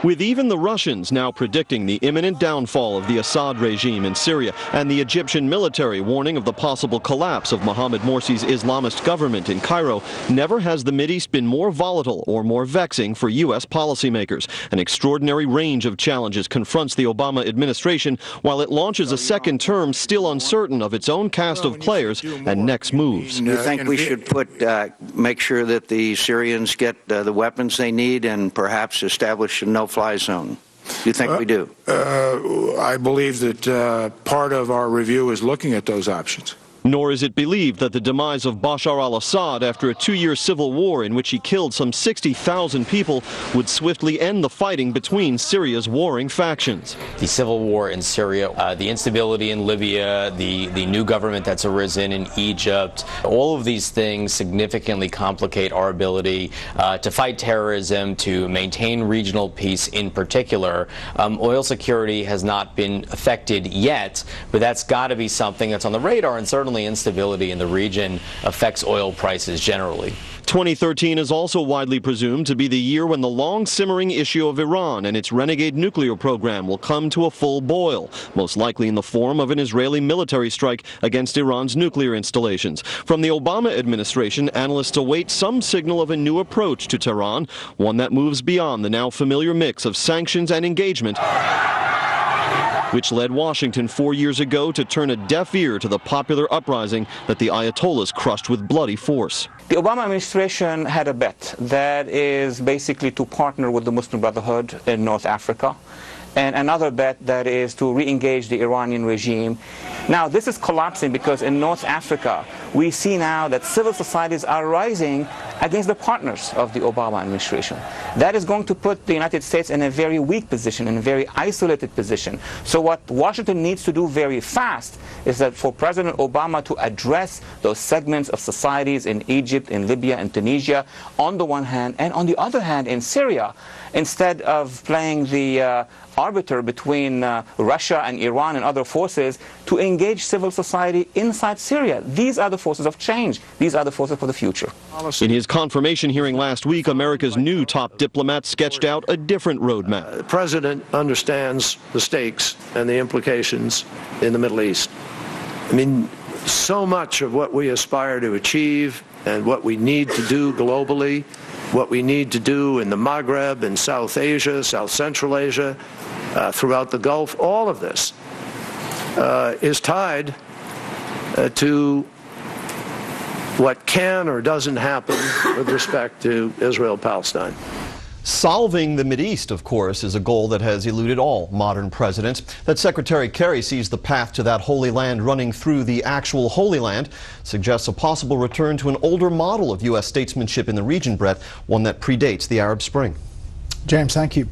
With even the Russians now predicting the imminent downfall of the Assad regime in Syria and the Egyptian military warning of the possible collapse of Mohamed Morsi's Islamist government in Cairo, never has the Mideast been more volatile or more vexing for U.S. policymakers. An extraordinary range of challenges confronts the Obama administration while it launches a second term still uncertain of its own cast of players and next moves. Do you think we should make sure that the Syrians get the weapons they need and perhaps establish a no-fly zone? Do you think we do? I believe that part of our review is looking at those options. Nor is it believed that the demise of Bashar al-Assad after a 2-year civil war in which he killed some 60,000 people would swiftly end the fighting between Syria's warring factions. The civil war in Syria, the instability in Libya, the new government that's arisen in Egypt, all of these things significantly complicate our ability to fight terrorism, to maintain regional peace in particular. Oil security has not been affected yet, but that's got to be something that's on the radar, and certainly instability in the region affects oil prices generally. 2013 is also widely presumed to be the year when the long-simmering issue of Iran and its renegade nuclear program will come to a full boil, most likely in the form of an Israeli military strike against Iran's nuclear installations. From the Obama administration, analysts await some signal of a new approach to Tehran, one that moves beyond the now familiar mix of sanctions and engagement, which led Washington 4 years ago to turn a deaf ear to the popular uprising that the Ayatollahs crushed with bloody force. The Obama administration had a bet that is basically to partner with the Muslim Brotherhood in North Africa, and another bet that is to re-engage the Iranian regime. Now, this is collapsing because in North Africa, we see now that civil societies are rising against the partners of the Obama administration. That is going to put the United States in a very weak position, in a very isolated position. So what Washington needs to do very fast is that for President Obama to address those segments of societies in Egypt, in Libya, and Tunisia, on the one hand, and on the other hand in Syria, instead of playing the arbiter between Russia and Iran and other forces, to engage civil society inside Syria. These are the forces of change. These are the forces for the future. In his confirmation hearing last week, America's new top diplomat sketched out a different roadmap. The president understands the stakes and the implications in the Middle East. I mean, so much of what we aspire to achieve and what we need to do globally, what we need to do in the Maghreb, in South Asia, South Central Asia, throughout the Gulf, all of this is tied to what can or doesn't happen with respect to Israel-Palestine. Solving the Mideast, of course, is a goal that has eluded all modern presidents. That Secretary Kerry sees the path to that Holy Land running through the actual Holy Land suggests a possible return to an older model of U.S. statesmanship in the region, Brett, one that predates the Arab Spring. James, thank you.